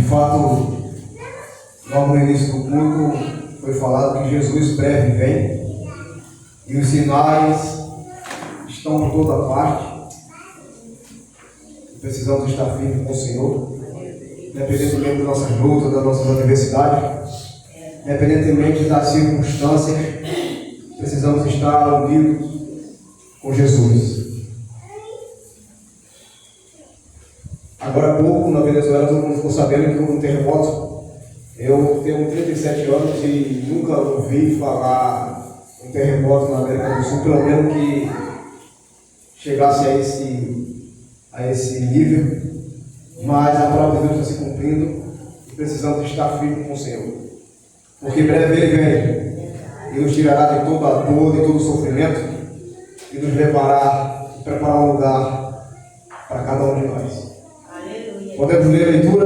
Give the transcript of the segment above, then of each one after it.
fato, logo no início do culto, foi falado que Jesus breve vem e os sinais estão por toda parte. Precisamos estar firmes com o Senhor, independentemente das nossas lutas, das nossas adversidades, independentemente das circunstâncias, precisamos estar unidos com Jesus. Agora há pouco, na Venezuela, todo mundo ficou sabendo que houve um terremoto. Eu tenho 37 anos e nunca ouvi falar um terremoto na América do Sul, pelo menos que chegasse a esse nível. Mas a palavra de Deus está se cumprindo e precisamos estar firmes com o Senhor. Porque em breve Ele vem e nos tirará de toda a dor, de todo o sofrimento e nos levará e preparar um lugar para cada um de nós. Podemos ler a leitura?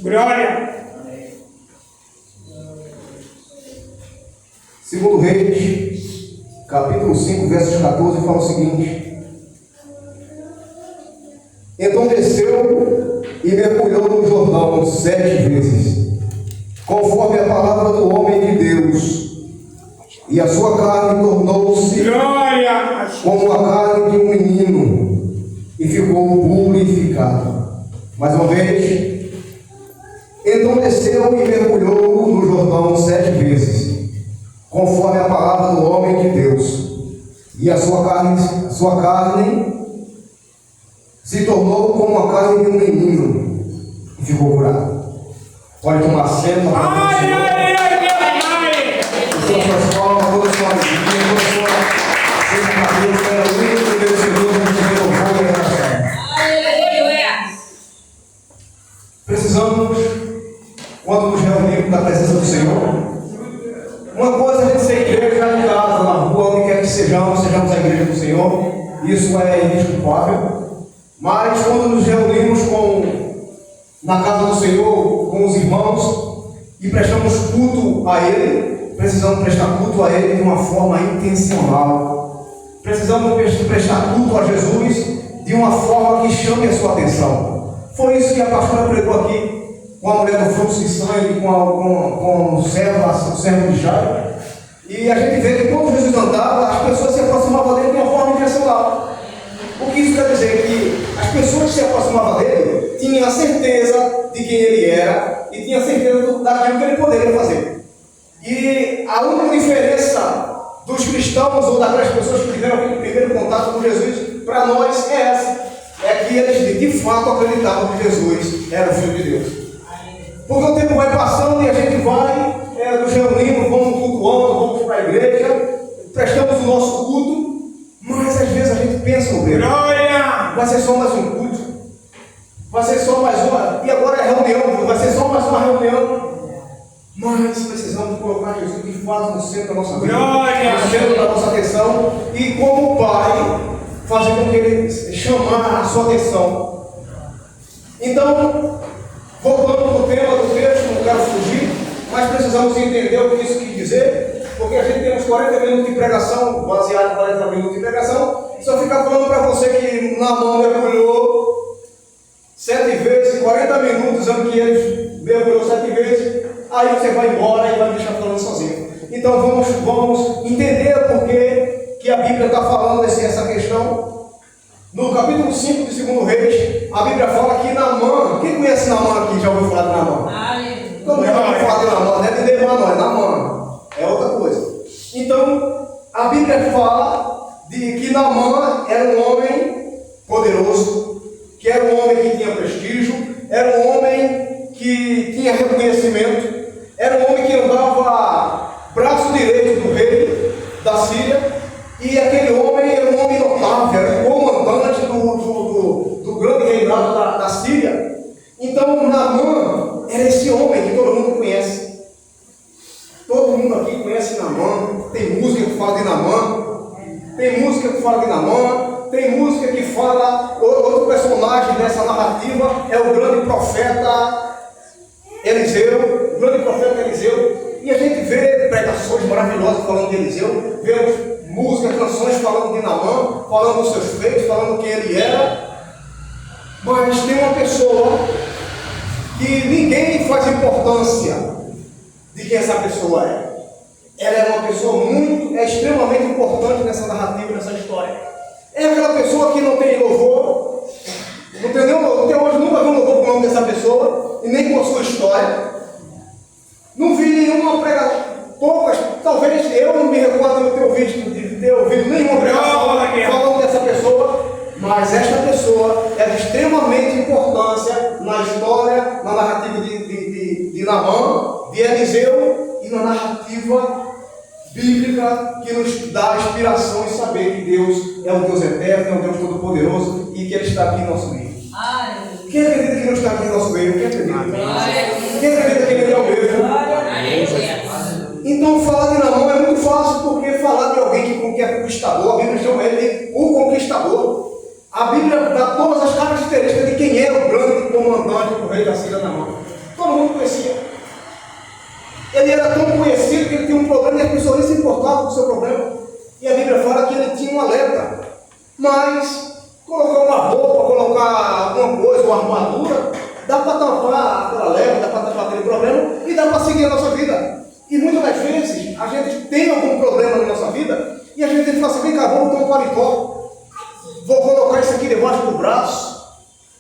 Glória! Segundo Reis, capítulo 5, versos 14, fala o seguinte: Então desceu e mergulhou no Jordão 7 vezes, conforme a palavra do homem de Deus, e a sua carne tornou-se como a carne de um menino, e ficou purificado. Mais uma vez, então desceu e mergulhou no Jordão 7 vezes, conforme a palavra do homem de Deus, e a sua carne se tornou como a carne de um menino, e ficou curado. Pode tomar assento. Suas palmas, toda sua alegria, toda sua cabeça, era o único Deus Senhor que nos louvou e agradecer. Precisamos, quando nos reunimos na presença do Senhor, uma coisa é a gente ser igreja em casa, na rua, onde quer que sejamos a igreja do Senhor, isso é indesculpável. Mas quando nos reunimos na casa do Senhor, com os irmãos, e prestamos culto a Ele, precisamos prestar culto a Ele de uma forma intencional. Precisamos prestar culto a Jesus de uma forma que chame a sua atenção. Foi isso que a pastora pregou aqui, com a mulher do fluxo de sangue, com o servo de Jairo. E a gente vê que quando Jesus andava, as pessoas se aproximavam dele de uma forma intencional. O que isso quer dizer? Que as pessoas que se aproximavam dele tinham a certeza de quem ele era e tinham a certeza daquilo que ele poderia fazer. E a única diferença dos cristãos ou daquelas pessoas que tiveram aquele primeiro contato com Jesus, para nós é essa. É que eles de fato acreditavam que Jesus era o Filho de Deus. Porque o tempo vai passando e a gente vai, nos reunimos, vamos cultuando, vamos para a igreja, prestamos o nosso culto, mas às vezes a gente pensa no Deus. Vai ser só mais um culto, vai ser só mais uma, e agora é reunião, vai ser só mais uma reunião. Mas precisamos colocar Jesus de fato no centro da nossa vida, no centro da nossa atenção, e como Pai, fazer com que Ele chamar a sua atenção. Então, voltando para o tema do texto, não quero fugir, mas precisamos entender o que isso quis dizer, porque a gente tem uns 40 minutos de pregação, baseado em 40 minutos de pregação. Se eu ficar falando para você que Naamã mergulhou 7 vezes, 40 minutos, dizendo que ele mergulhou 7 vezes, aí você vai embora e vai me deixar falando sozinho. Então vamos entender por que a Bíblia está falando essa questão. No capítulo 5 de 2 Reis, a Bíblia fala que Naamã, quem conhece Naamã aqui já ouviu falar de Naamã? Todo mundo já ouviu falar de Naamã, não é de Neymar, não, é Naamã, é outra coisa. Então, a Bíblia fala de que Naamã era um homem poderoso, que era um homem que tinha prestígio, era um homem que tinha reconhecimento, era um homem que andava braço direito do rei da Síria, e aquele homem era um homem notável, era o comandante do grande reinado da Síria. Então Naamã era esse homem que todo mundo conhece. Todo mundo aqui conhece Naamã. Tem música que fala de Naamã, tem música que fala de Naamã, tem música que fala, outro personagem dessa narrativa é o grande profeta Eliseu, e a gente vê pregações maravilhosas falando de Eliseu, vemos músicas, canções falando de Naamã, falando dos seus feitos, falando quem ele era. Mas tem uma pessoa que ninguém faz importância de quem essa pessoa é. Ela é uma pessoa extremamente importante nessa narrativa, nessa história. É aquela pessoa que não tem louvor, não tem hoje nunca vi um louvor com o nome dessa pessoa, e nem com a sua história. Não vi nenhuma pregação, poucas, talvez eu não me recordo de ter ouvido nenhuma pregação falando dessa pessoa, mas esta pessoa é de extremamente importância na história, na narrativa de Naamã, de Eliseu e na narrativa bíblica que nos dá inspiração em saber que Deus é um Deus eterno, é um Deus todo-poderoso e que Ele está aqui em nosso meio. Quem acredita que não está aqui em nosso meio? Quem acredita? Quem acredita que Ele é o mesmo? Então falar de Naamã é muito fácil, porque falar de alguém que é conquistador, a Bíblia chama ele o conquistador. A Bíblia dá todas as características de quem era o grande comandante do rei da Síria, Naamã. Todo mundo conhecia. Ele era tão conhecido que ele tinha um problema e as pessoas nem se importavam com o seu problema. E a Bíblia fala que ele tinha uma lepra. Mas colocar uma roupa, colocar alguma coisa, uma armadura, dá para tampar aquela lepra, dá para tampar aquele problema e dá para seguir a nossa vida. E muitas das vezes a gente tem algum problema na nossa vida e a gente tem que falar assim: vem cá, vou botar um paletó, vou colocar isso aqui debaixo do braço,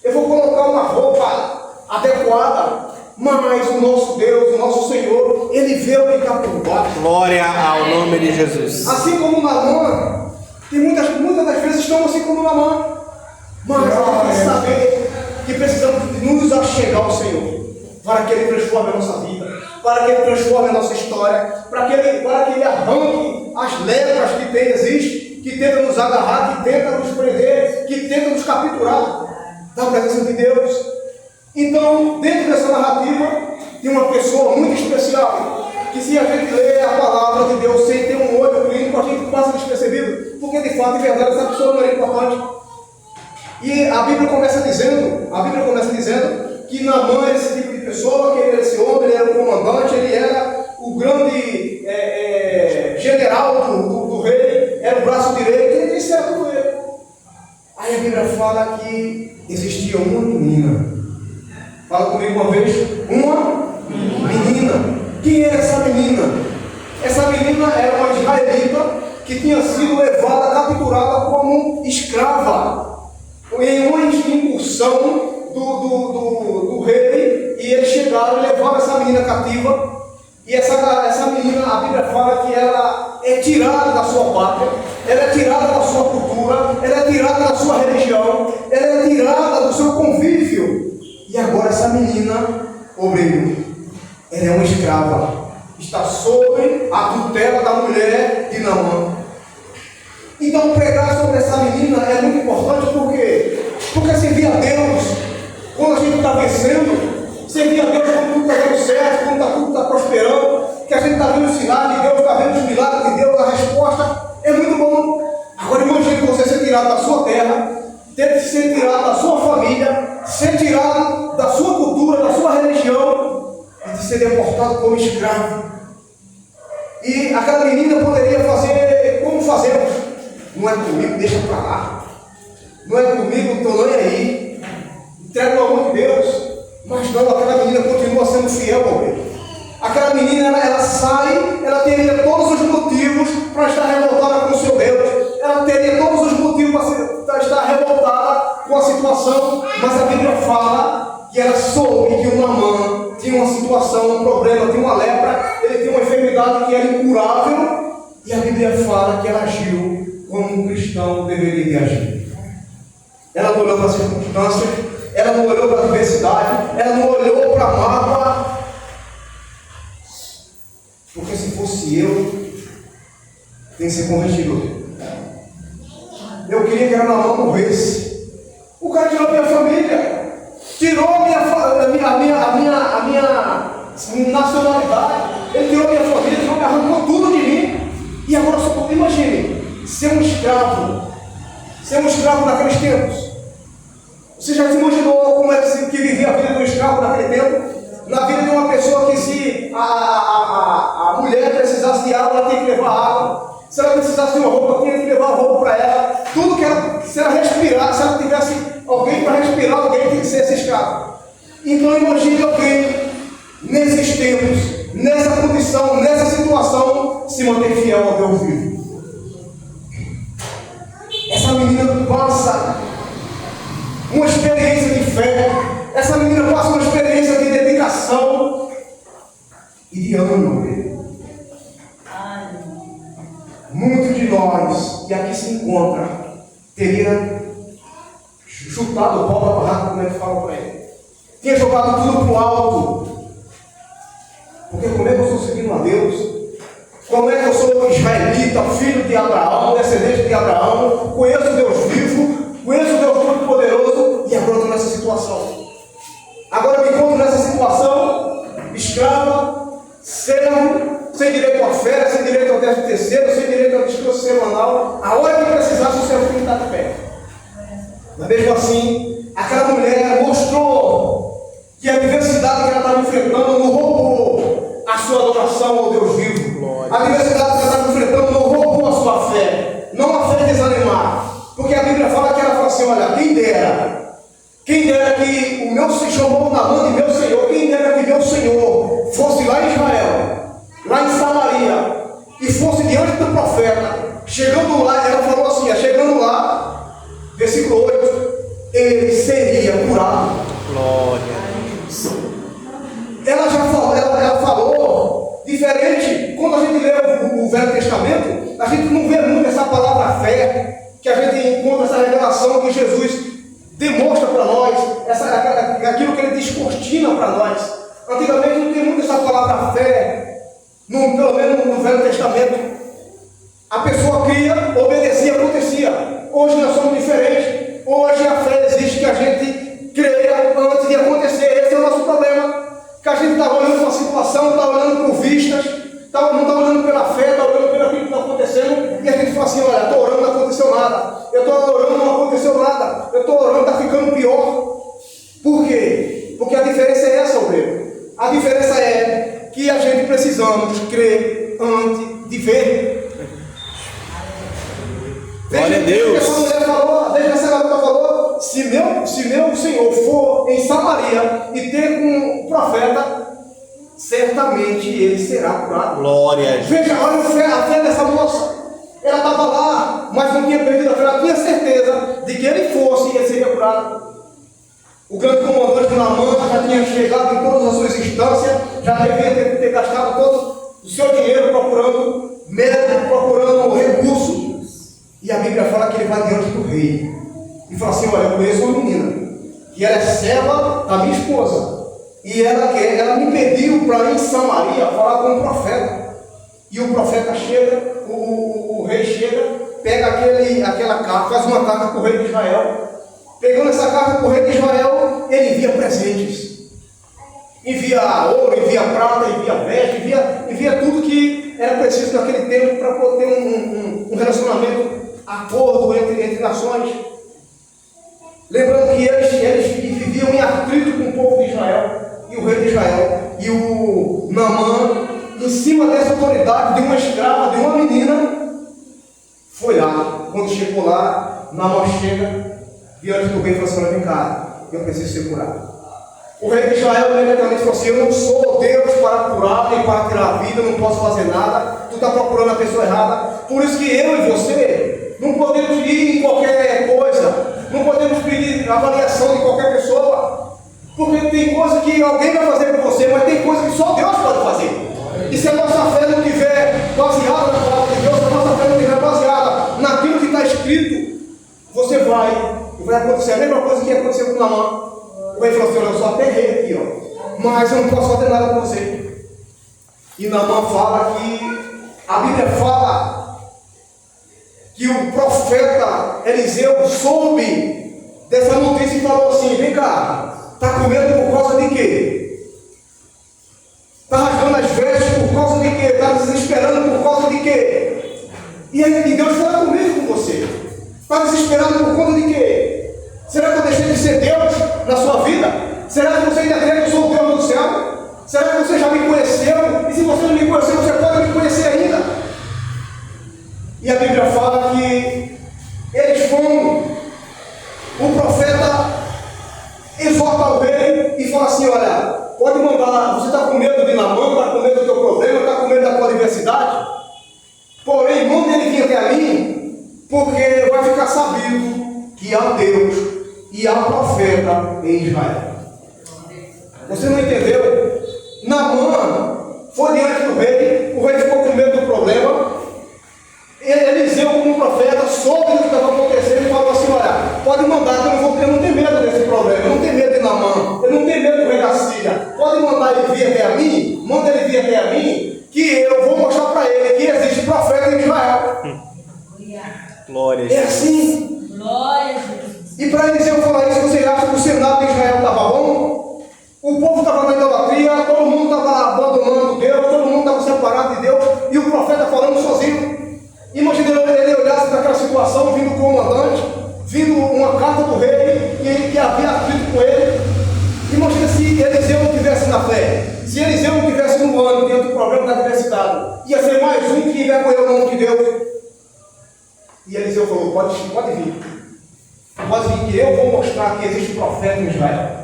eu vou colocar uma roupa adequada. Mas o nosso Deus, o nosso Senhor, Ele vê o que está por baixo. Glória ao nome de Jesus. Assim como Naamã, tem muitas das vezes estamos assim como Naamã. Mas a gente saber que precisamos nos achegar ao Senhor, para que Ele transforme a nossa vida, para que Ele transforme a nossa história, para que Ele arranque as lepras que existem, que tenta nos agarrar, que tenta nos prender, que tenta nos capturar da presença de Deus. Então, dentro dessa narrativa, tem uma pessoa muito especial, que se a gente lê a palavra de Deus sem ter um olho clínico, a gente passa despercebido, porque de fato, de verdade, essa pessoa não é importante. E a Bíblia começa dizendo que Naamã era esse tipo de pessoa, que ele era esse homem, ele era o comandante, ele era o grande general do rei, era o braço direito, ele disse tudo ele. Aí a Bíblia fala que existia uma menina. Fala comigo uma vez. Uma menina. Quem era essa menina? Essa menina era uma israelita que tinha sido levada, capturada como escrava em uma incursão do rei, e eles chegaram e levaram essa menina cativa. E essa menina, a Bíblia fala que ela é tirada da sua pátria, ela é tirada da sua cultura, ela é tirada da sua religião, ela é tirada do seu convívio. E agora essa menina, obreiro, ela é uma escrava, está sob a tutela da mulher de Naamã. Então pregar sobre essa menina é muito importante, porque servir a Deus quando a gente está vencendo, servir a Deus quando tudo está dando certo, quando tudo está prosperando, que a gente está vendo os sinais de Deus, está vendo os milagres de Deus, a resposta é muito bom. Agora imagine você ser tirado da sua terra, ter que ser tirado da sua família, ser tirado da sua cultura, da sua religião, e de ser deportado como escravo. E aquela menina poderia fazer como fazemos: não é comigo, deixa para lá, não é comigo, estou nem aí, entrega o amor de Deus. Mas não, aquela menina continua sendo fiel ao rei. Aquela menina, ela sai, ela teria todos os motivos para estar revoltada com o seu Deus, ela teria todos os motivos para estar revoltada com a situação, mas a Bíblia fala que ela soube que o Naamã tinha uma situação, um problema, tinha uma lepra, ele tinha uma enfermidade que era incurável, e a Bíblia fala que ela agiu como um cristão deveria de agir. Ela não olhou para as circunstâncias, ela não olhou para a adversidade, ela não olhou para a mágoa, porque se fosse eu, tem que ser convertido. Eu queria que a Naamã morresse. O cara tirou minha família, tirou a minha nacionalidade, ele tirou minha família, ele arrancou tudo de mim. E agora só imagine ser um escravo naqueles tempos. Você já se imaginou como é que vivia a vida do escravo naquele tempo? Na vida de uma pessoa que, se a mulher precisasse de água, ela tinha que levar água. Se ela precisasse de uma roupa, tinha que levar a roupa para ela. Tudo que ela, se ela respirasse, se ela tivesse alguém para respirar, alguém tinha que ser esse escravo. Então imagine alguém nesses tempos, nessa condição, nessa situação, se manter fiel ao Deus vivo. Essa menina passa uma experiência de fé, essa menina passa uma experiência de dedicação e de ânimo. Muitos de nós, que aqui se encontra, teria chutado o pau da barraca, como é que fala para ele? Tinha jogado tudo para o alto. Porque como é que eu sou seguindo a Deus? Como é que eu sou israelita, filho de Abraão, descendente de Abraão, conheço o Deus vivo, conheço o Deus Todo-Poderoso, e agora estou nessa situação. Agora me encontro nessa situação, escrava, servo, sem direito à férias, sem direito ao 13º, sem direito ao descanso semanal. A hora que precisasse, o servo tem que estar de pé. Mas mesmo assim, aquela mulher mostrou que a diversidade que ela estava enfrentando não roubou a sua adoração ao Deus vivo. A diversidade que ela estava enfrentando não roubou a sua fé, não a fé desanimar. Porque a Bíblia fala que ela fala assim: olha, quem dera que o meu se chamou na mão de meu Senhor, quem dera que meu Senhor fosse lá em Israel, lá em Samaria, e fosse diante do profeta, chegando lá, ela falou assim, chegando lá, versículo 8, ele seria curado. Glória a Deus. Ela falou diferente. Quando a gente lê o Velho Testamento, a gente não vê muito essa palavra fé, que a gente encontra essa revelação que Jesus demonstra para nós, aquilo que ele descortina para nós. Antigamente não tem muito essa palavra fé, pelo menos no Velho Testamento. A pessoa cria, obedecia, acontecia. Hoje nós somos diferentes. Hoje a fé exige que a gente creia antes de acontecer. Esse é o nosso problema. Que a gente está olhando para a situação, está olhando por vistas, não está olhando pela fé, está olhando pelo que está acontecendo, e a gente fala assim: olha, estou orando, não aconteceu nada. Eu estou orando, não aconteceu nada. Eu estou orando, está ficando pior. Por quê? Porque a diferença é essa, obreiro. A diferença é que a gente precisamos crer antes de ver. Glória a Deus. Essa mulher falou, desde essa garota falou: se meu Senhor for em Samaria e ter com o profeta, certamente ele será curado. Glória a Deus. Veja, olha a fé dessa moça. Ela estava lá, mas não tinha perdido a fé. Ela tinha certeza de que ele fosse e ele seria curado. O grande comandante Naamã já tinha chegado em todas as suas instâncias, já devia ter gastado todo o seu dinheiro procurando médico, procurando recurso. E a Bíblia fala que ele vai diante do rei e fala assim: olha, eu conheço uma menina, que ela é serva da minha esposa, e ela me pediu para ir em Samaria falar com o profeta. E o profeta chega, o rei chega, pega aquela carta, faz uma carta para o rei de Israel. Pegando essa carta para o rei de Israel, ele envia presentes. Envia ouro, envia prata, envia veste, envia tudo que era preciso naquele tempo para poder ter um relacionamento, acordo entre nações. Lembrando que eles viviam em atrito com o povo de Israel e o rei de Israel. E o Naamã, em cima dessa autoridade de uma escrava, de uma menina, foi lá. Quando chegou lá, Naamã chega diante do rei e falou assim: vem cá, eu preciso ser curado. O rei de Israel imediatamente falou assim: eu não sou Deus para curar nem para tirar a vida, eu não posso fazer nada, tu está procurando a pessoa errada. Por isso que eu e você não podemos ir em qualquer coisa, não podemos pedir avaliação de qualquer pessoa, porque tem coisa que alguém vai fazer por você, mas tem coisa que só Deus pode fazer. E se a nossa fé não estiver baseada na palavra de Deus, se a nossa fé não estiver baseada naquilo que está escrito, você vai acontecer a mesma coisa que aconteceu com Naamã. O rei falou assim: olha, eu só até rei aqui, ó, mas eu não posso fazer nada com você. E Naamã fala que a Bíblia fala que o profeta Eliseu soube dessa notícia e falou assim: vem cá, está com medo por causa de quê? Está rasgando as vestes por causa de quê? Está desesperando por causa de quê? E Deus fala comigo, com você. Está desesperado por conta de quê? Será que eu deixei de ser Deus na sua vida? Será que você ainda crê que eu sou o Deus do céu? Será que você já me conheceu? E se você não me conheceu, você pode me conhecer ainda? E a Bíblia fala que eles foram, o profeta exorta o rei e fala assim: e há profeta em Israel. Você não entendeu? Naamã foi diante do rei, o rei ficou com medo do problema. Eliseu, como profeta, soube do que estava acontecendo e falou assim: olha, pode mandar, que eu não tenho medo desse problema, eu não tenho medo de Naamã, eu não tenho medo do rei da Síria. Pode mandar ele vir até a mim, manda ele vir até a mim, que eu vou mostrar para ele que existe profeta em Israel. Glória a É Jesus. assim. Glória a Jesus. E para Eliseu falar isso, você acha que o Senado de Israel estava bom? O povo estava na idolatria, todo mundo estava abandonando Deus, todo mundo estava separado de Deus, e o profeta falando sozinho. Imagina ele olhasse para aquela situação, vindo o comandante, vindo uma carta do rei que havia escrito com ele. Imagina se Eliseu não tivesse na fé, se Eliseu não tivesse no ano dentro do problema da adversidade, ia ser mais um que envergonhou o nome de Deus. E Eliseu falou: pode vir, que eu vou mostrar que existe profeta em Israel.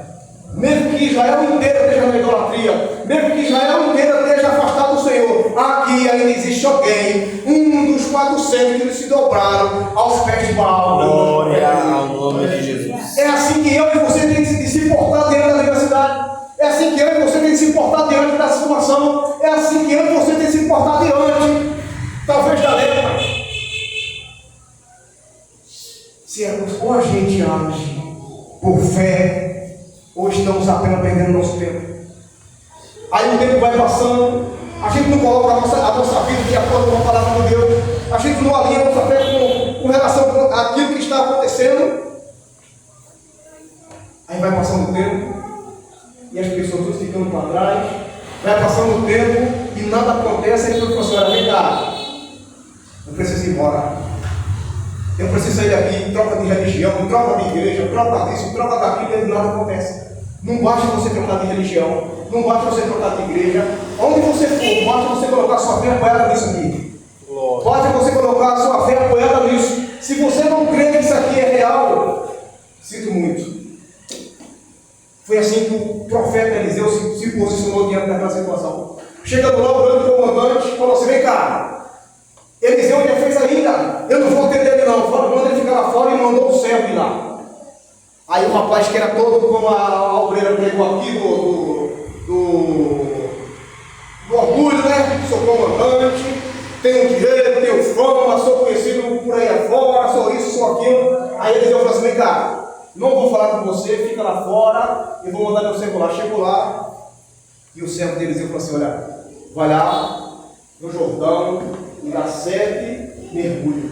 Mesmo que Israel inteira esteja na idolatria, mesmo que Israel inteira esteja afastado do Senhor, aqui ainda existe alguém, um dos 400 que se dobraram aos pés de Baal. Glória ao nome de Jesus. É assim que eu e você tem que se portar diante da universidade. É assim que eu e você tem que se portar diante da situação. É assim que eu e você tem que se portar diante, talvez, da lepra. Se ou a gente age por fé, ou estamos apenas perdendo nosso tempo. Aí o tempo vai passando, a gente não coloca a nossa vida de acordo com a palavra de Deus, a gente não alinha a nossa fé com relação àquilo que está acontecendo. Aí vai passando o tempo, e as pessoas todas ficando para trás, vai passando o tempo, e nada acontece, aí o professor: vem cá, eu preciso ir embora. Eu preciso sair daqui, troca de religião, troca de igreja, troca disso, troca daquilo, e nada acontece. Não basta você trocar de religião, não basta você trocar de igreja. Onde você for, basta você colocar sua fé apoiada nisso aqui. Basta você colocar sua fé apoiada nisso. Se você não crê que isso aqui é real, sinto muito. Foi assim que o profeta Eliseu se posicionou diante daquela situação. Chegando lá, o grande comandante falou assim: vem cá. Eliseu já fez ainda, eu não vou atender ele não, manda ele ficar lá fora, e mandou o servo ir lá. Aí o rapaz, que era todo como a obreira pregou aqui, do orgulho, né? Sou comandante, tenho direito, tenho fama, sou conhecido por aí afora, sou isso, sou aquilo. Aí Eliseu falou assim: vem cá, não vou falar com você, fica lá fora, eu vou mandar meu servo lá. Chegou lá, e o servo de Eliseu falou assim: olha, vai lá no Jordão e dá 7 mergulhos.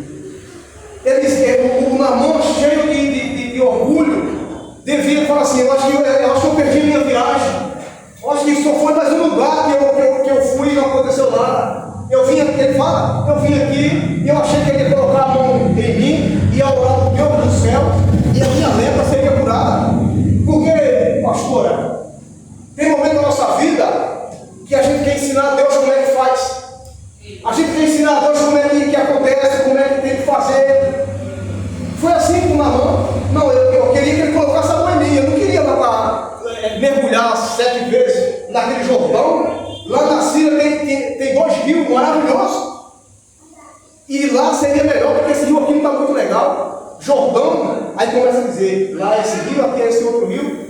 O Naamã, cheio de orgulho, devia falar assim: eu acho que eu perdi minha viagem. Eu acho que isso só foi mais um lugar que eu fui e não aconteceu nada. Eu vim aqui, ele fala, eu vim aqui e eu achei que ele ia colocar a mão em mim, ia orar do Deus do céu, e a minha lepra seria curada. Porque, pastora, tem momento na nossa vida que a gente quer ensinar a Deus como é que faz. A gente quer ensinar a Deus como é que acontece, como é que tem que fazer. Foi assim com o Naamã. Não, eu queria que ele colocasse a mão em mim. Eu não queria mergulhar 7 vezes naquele Jordão. Lá na Síria tem 2 rios maravilhosos. E lá seria melhor, porque esse rio aqui não está muito legal. Jordão, aí começa a dizer: lá esse rio, aqui é esse outro rio.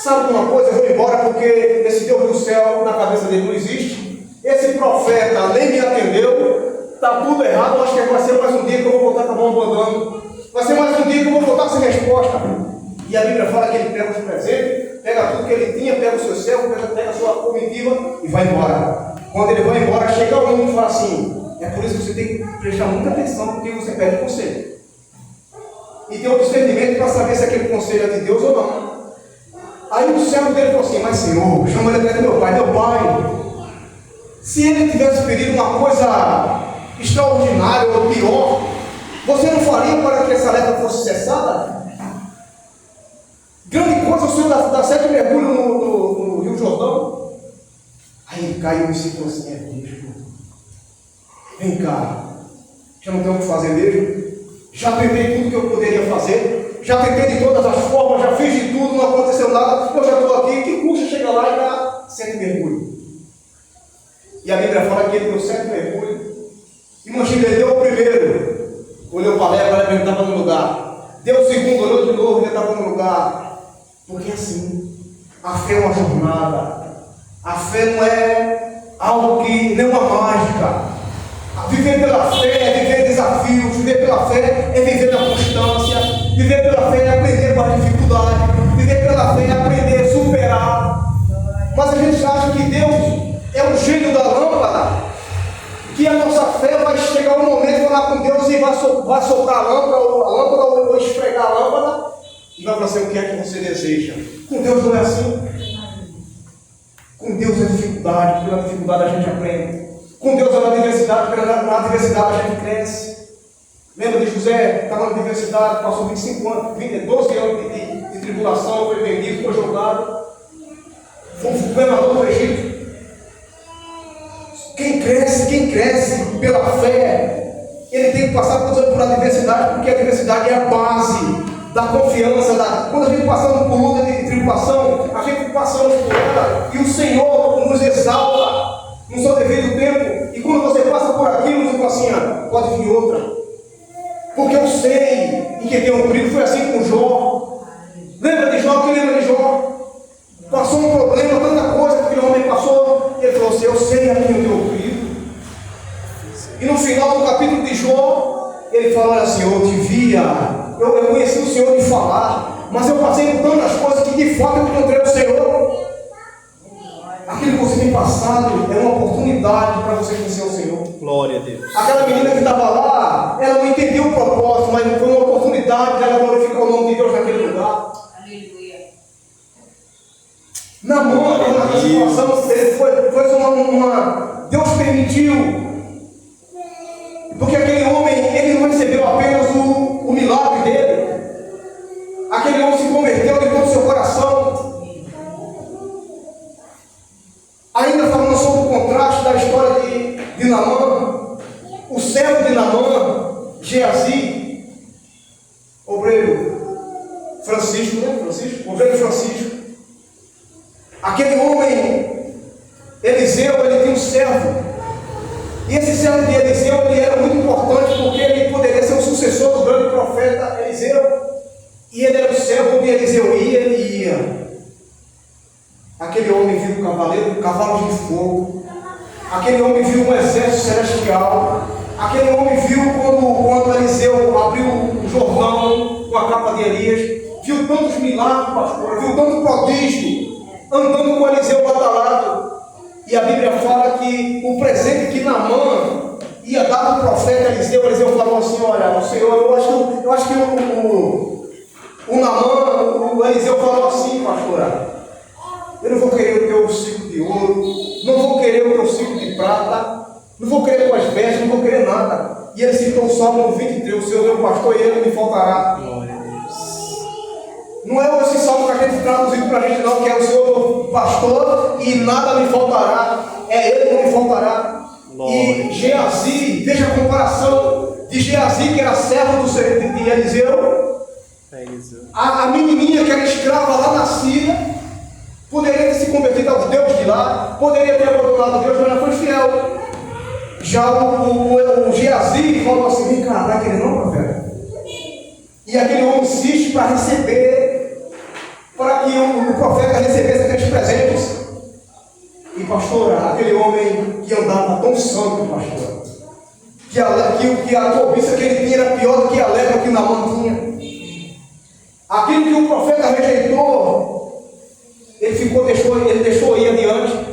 Sabe uma coisa? Eu vou embora, porque esse Deus do céu na cabeça dele não existe. Esse profeta nem me atendeu, está tudo errado. Eu acho que vai ser mais um dia que eu vou voltar com a mão abandonando. Vai ser mais um dia que eu vou voltar sem resposta. E a Bíblia fala que ele pega os presentes, pega tudo que ele tinha, pega o seu céu, pega a sua comitiva e vai embora. Quando ele vai embora, chega alguém e fala assim: é por isso que você tem que prestar muita atenção, porque você pede conselho. E ter o discernimento para saber se aquele conselho é de Deus ou não. Aí o servo dele falou assim: mas Senhor, chama ele até do meu pai, se ele tivesse pedido uma coisa extraordinária ou pior, você não faria para que essa lepra fosse cessada? Grande coisa, o Senhor dá 7 mergulhos no Rio Jordão. Aí ele caiu e se falou assim: é mesmo? Vem cá, já não tenho o que fazer mesmo? Já tentei tudo que eu poderia fazer, já tentei de todas as formas, já fiz de tudo, não aconteceu nada, eu já estou aqui, que custa chegar lá e dar 7 mergulhos? E a Bíblia fala que ele deu 7 mergulhos. Imagina, ele deu o primeiro, olhou para a lepra, ele estava no lugar. Deu o segundo, olhou de novo. lugar. Porque é assim, a fé é uma jornada. A fé não é algo que, nem uma mágica. Viver pela fé é viver desafios. Viver pela fé é viver na constância. Viver pela fé é aprender com a dificuldade. Viver pela fé é aprender a superar. Mas a gente acha que Deus é o gênio da lâmpada, que a nossa fé vai chegar um momento lá com Deus e vai soltar a lâmpada ou esfregar a lâmpada e vai fazer o que é que você deseja. Com Deus não é assim. Com Deus é dificuldade, pela dificuldade a gente aprende. Com Deus é na diversidade, na diversidade a gente cresce. Lembra de José? Estava na diversidade, passou 25 anos, 12 anos de tribulação, foi vendido, foi jogado. Foi um governador do Egito. Quem cresce pela fé, ele tem que passar por adversidade, porque a adversidade é a base da confiança. Quando a gente passamos por luta de tribulação, a gente passamos por ela e o Senhor nos exalta no seu devido tempo. E quando você passa por aquilo, você fala assim: pode vir outra, porque eu sei em que tem um perigo. Foi assim com Jó. Lembra de Jó? Quem lembra de Jó? Passou um problema, tanta coisa que aquele homem passou. Ele falou assim: eu sei a quem eu tenho perigo. E no final do capítulo de Jó, ele falou: olha, Senhor, eu te via, eu conheci o Senhor de falar, mas eu passei por tantas coisas que de fato eu encontrei o Senhor. Aquilo que você tem passado é uma oportunidade para você conhecer o Senhor. Glória a Deus. Aquela menina que estava lá, ela não entendeu o propósito, mas foi uma oportunidade de ela glorificar o nome de Deus naquele lugar. Aleluia. Na mão, naquela situação, foi uma. Deus permitiu. Porque aquele homem, ele não recebeu apenas o milagre dele. Aquele homem se converteu de todo o seu coração. Ainda falando sobre o contraste da história de Naamã, o servo de Naamã, Geazi, obreiro Francisco, né? Obreiro Francisco. Aquele homem, Eliseu, ele tinha um servo. E esse servo de Eliseu, ele era muito importante porque ele poderia ser o sucessor do grande profeta Eliseu. E ele era o servo onde Eliseu ia, ele ia. Aquele homem viu cavalos de fogo. Aquele homem viu um exército celestial. Aquele homem viu quando Eliseu abriu o Jordão com a capa de Elias. Viu tantos milagres, pastor. Viu tanto prodígio andando com Eliseu batalhado. E a Bíblia fala que o presente que Naamã ia dar para o profeta Eliseu, Eliseu falou assim: olha, o Senhor, eu acho que o Naamã, o Eliseu falou assim: pastora, eu não vou querer o teu ciclo de ouro, não vou querer o teu ciclo de prata, não vou querer tuas vestes, não vou querer nada. E ele citou o Salmo 23, o Senhor é o pastor e ele não me faltará. Glória a Deus. Não é esse salmo que a gente traduziu para a gente não, que é o Senhor o pastor e nada me faltará. É ele que não me faltará. E Geazi, veja a comparação de Geazi, que era servo de Eliseu. A menininha que era escrava lá na Síria, poderia ter se convertido aos deuses de lá, poderia ter abandonado Deus, mas ela foi fiel. Já o Geazi falou assim: vem cá, vai querer não, profeta? E aquele homem insiste para receber, para que o profeta recebesse aqueles presentes. E pastora, aquele homem que andava tão santo, pastora, que a cobiça que ele tinha era pior do que a lepra que Naamã tinha. Aquilo que o profeta rejeitou, ele deixou ir adiante.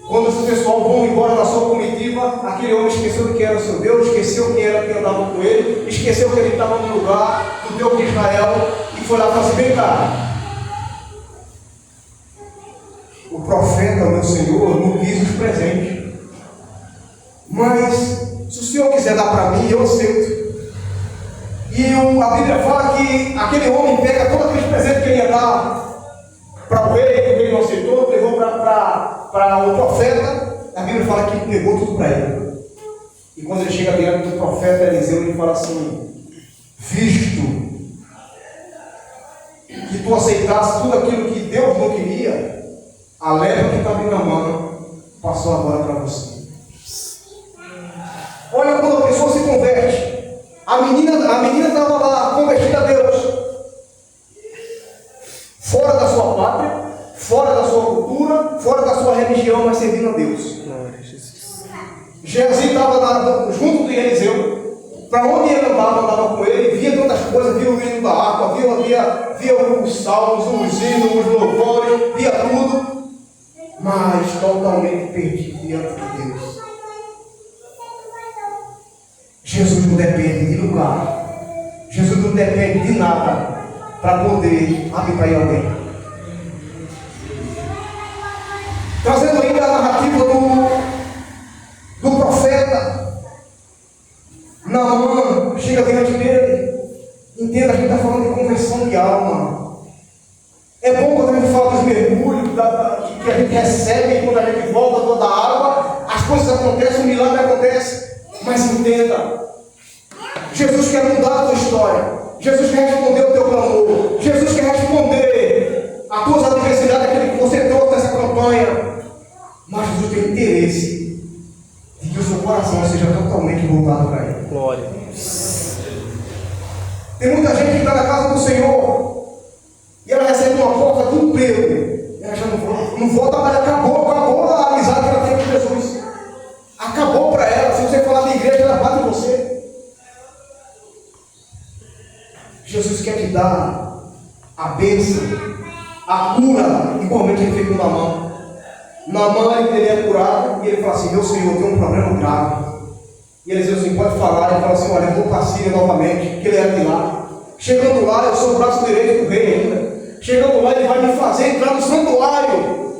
Quando o pessoal vão embora da sua comitiva, aquele homem esqueceu de quem era o seu Deus, esqueceu quem era quem andava com ele, esqueceu que ele estava no lugar do Deus de Israel e foi lá e falou assim: vem cá. O profeta, meu Senhor, não quis os presentes, mas se o Senhor quiser dar para mim, eu aceito. E a Bíblia fala que aquele homem pega todos aqueles presentes que ele ia dar para o rei, que o rei não aceitou, levou para o profeta. A Bíblia fala que levou tudo para ele. E quando ele chega diante do profeta Eliseu, ele fala assim: visto que tu aceitasse tudo aquilo que Deus não queria, a lepra que estava na mão passou agora para você. Olha, quando a pessoa se converte, a menina estava lá convertida a Deus. fora da sua pátria, fora da sua cultura, fora da sua religião, mas servindo a Deus. Geazi estava junto de Eliseu. Para onde ele andava com ele, via tantas coisas, via o hino da harpa, via os salmos, os hinos, os louvores, via tudo, mas totalmente perdido diante de Deus. Jesus não depende de lugar, Jesus não depende de nada para poder habitar em alguém. Trazendo ainda a narrativa do profeta, Naamã chega diante dele. Entenda, a gente está falando de conversão de alma. É bom quando a gente fala dos mergulhos que a gente recebe quando a gente volta da água, as coisas acontecem, o milagre acontece. Mas entenda, Jesus quer mudar a tua história. Jesus quer responder o teu clamor. Jesus quer responder as tuas adversidades, aquilo que você trouxe nessa campanha. Mas Jesus tem interesse de que o seu coração seja totalmente voltado para Ele. Glória. Tem muita gente que está na casa do Senhor e ela recebe uma porta de emprego. Ela já não volta, mas acabou a amizade que ela tem com Jesus. Acabou para ela. Se você falar de igreja, ela bate em você. Jesus quer te dar a bênção, a cura, igualmente ele fez com Naamã. Naamã, ele é curado e ele fala assim: meu Senhor, tem um problema grave. E ele diz assim: pode falar. Ele fala assim: olha, eu vou para a Síria novamente, que ele é de lá. Chegando lá, eu sou o braço direito do rei ainda. Chegando lá, ele vai me fazer entrar no santuário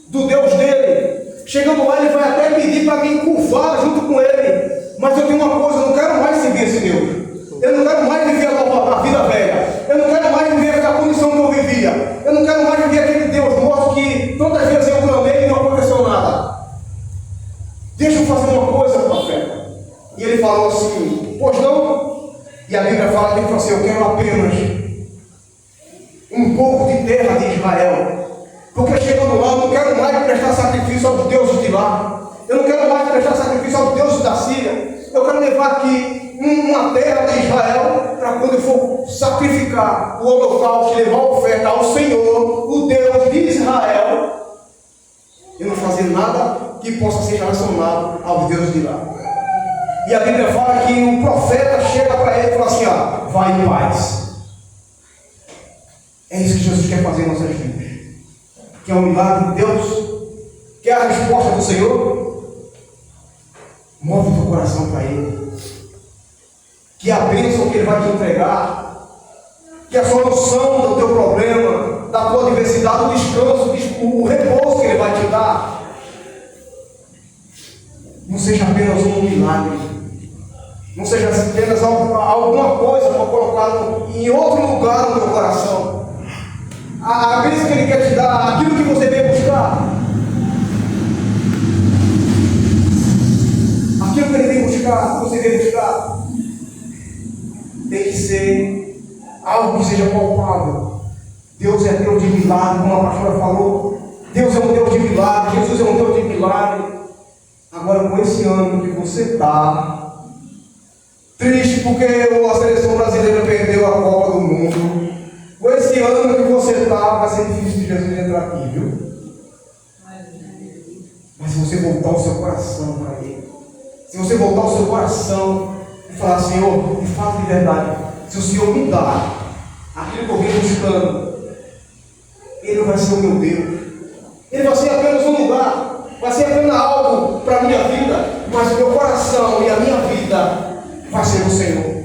do Deus dele. Chegando lá, ele vai até pedir para me curvar junto com ele. Mas eu tenho uma coisa: eu não quero mais servir esse Deus. Eu não quero mais viver a vida velha. Eu não quero mais viver aquela condição que eu vivia. Eu não quero mais viver aquele Deus morto que tantas vezes eu clamei e não aconteceu nada. Deixa eu fazer uma coisa, profeta. E ele falou assim: pois não? E a Bíblia fala que ele falou assim: eu quero apenas um pouco de terra de Israel. Porque chegando lá, eu não quero mais prestar sacrifício aos deuses de lá. Eu não quero mais prestar sacrifício aos deuses da Síria. Eu quero levar aqui uma terra de Israel para quando eu for sacrificar o holocausto e levar a oferta ao Senhor, o Deus de Israel, eu não fazer nada que possa ser relacionado aos deuses de lá. E a Bíblia fala que o profeta chega para ele e fala assim: ó, vai em paz. É isso que Jesus quer fazer em nossas vidas. Que é um milagre de Deus, que é a resposta do Senhor. Move o teu coração para Ele. Que a bênção que Ele vai te entregar, que a solução do teu problema, da tua adversidade, o descanso, o repouso que Ele vai te dar, não seja apenas um milagre, não seja apenas alguma coisa para colocar em outro lugar no teu coração. A bênção que Ele quer te dar, aquilo que você veio buscar, aquilo que Ele veio buscar, que você veio buscar, tem que ser algo que seja palpável. Deus é Deus de milagre, como a pastora falou. Deus é um Deus de milagre, Jesus é um Deus de milagre. Agora, com esse ano que você está triste porque a seleção brasileira perdeu a Copa do Mundo, com esse ano que você está, vai ser difícil de Jesus entrar aqui, viu? Mas se você voltar o seu coração para Ele, se você voltar o seu coração e falar: Senhor, de fato, de verdade, se o Senhor me dá aquilo que eu venho buscando, Ele não vai ser o meu Deus. Ele vai ser apenas um lugar, vai ser apenas algo para a minha vida, mas o meu coração e a minha vida vai ser o Senhor.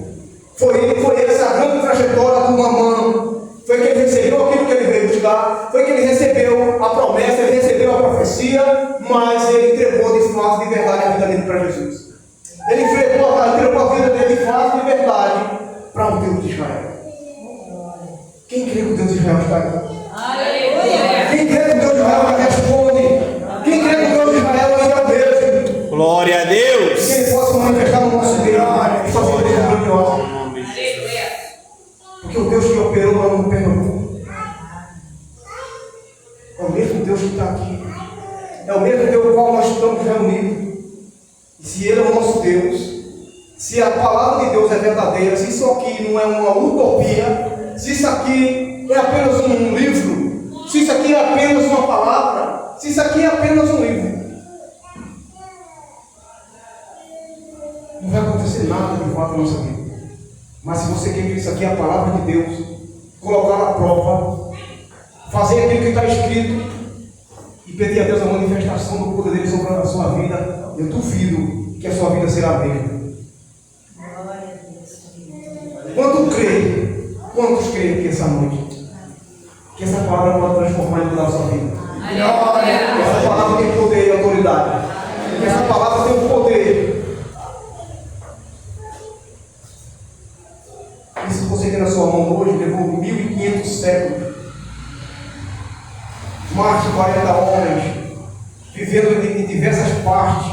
Foi essa a grande trajetória do Naamã. Foi que ele recebeu aquilo que ele veio buscar, foi que ele recebeu a promessa, ele recebeu a profecia, mas ele entregou de fato, de verdade, a vida dele para Jesus. Ele entregou a vida dele de fato, de verdade, para o Deus de Israel. Quem crê que o Deus de Israel está aqui? Aleluia! Quem crê que o Deus de Israel responde? Quem crê que o Deus de Israel ainda é o mesmo? Glória a Deus! Que Ele possa manifestar no nosso meio e fazer coisas grandiosas. Porque o Deus que operou lá no Pernambuco é o mesmo Deus que está aqui. É o mesmo Deus com o qual nós estamos reunidos. E se Ele é o nosso Deus, se a palavra de Deus é verdadeira, se isso aqui não é uma utopia, se isso aqui é apenas um livro isso aqui é apenas uma palavra, se isso aqui é apenas um livro, não vai acontecer nada de fato na nossa vida. Mas se você quer que isso aqui é a palavra de Deus, colocar na prova, fazer aquilo que está escrito e pedir a Deus a manifestação do poder dele sobre a sua vida, eu duvido que a sua vida será a mesma. Quantos creem que essa noite, que essa palavra pode transformar e mudar a sua vida? Essa palavra tem poder e autoridade. Essa palavra tem o poder. E se você tem na sua mão hoje, levou 1500 séculos, mais de 40 homens, vivendo em diversas partes,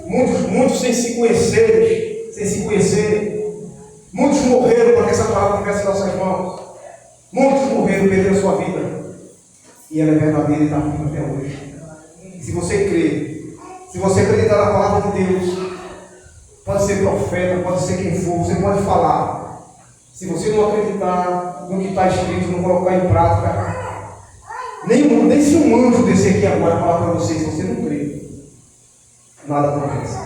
muitos sem se conhecerem, muitos morreram para que essa palavra tivesse em nossas mãos, muitos morreram, perderam a sua vida, e ela é verdadeira e está viva até hoje. Se você crê, se você acreditar na palavra de Deus, pode ser profeta, pode ser quem for, você pode falar. Se você não acreditar no que está escrito, não colocar em prática, nem se um anjo descer aqui agora falar para você, se você não crê, nada acontece.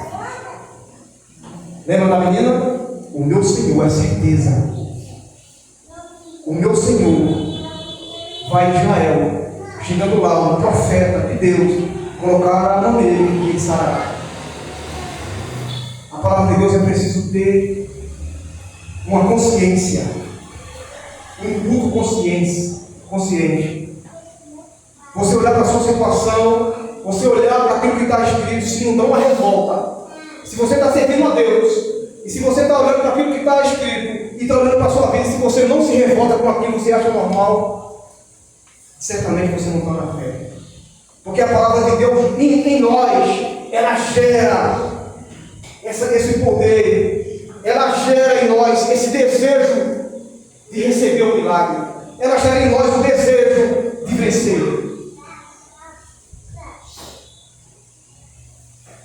Lembra da menina? O meu Senhor é certeza. O meu Senhor vai em Israel, chegando lá, um profeta de Deus, colocar a mão nele e ele sarará. A palavra de Deus é preciso ter uma consciência, um culto consciente. Você olhar para a sua situação, você olhar para aquilo que está escrito, se não dá uma revolta. Se você está servindo a Deus, e se você está olhando para aquilo que está escrito, e está olhando para a sua vida, se você não se revolta com aquilo que você acha normal, certamente você não está na fé. Porque a palavra de Deus em nós, ela gera esse poder. Ela gera em nós esse desejo de receber o milagre. Ela gera em nós o desejo de vencer.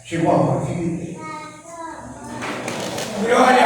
Chegou a hora, fique. Glória.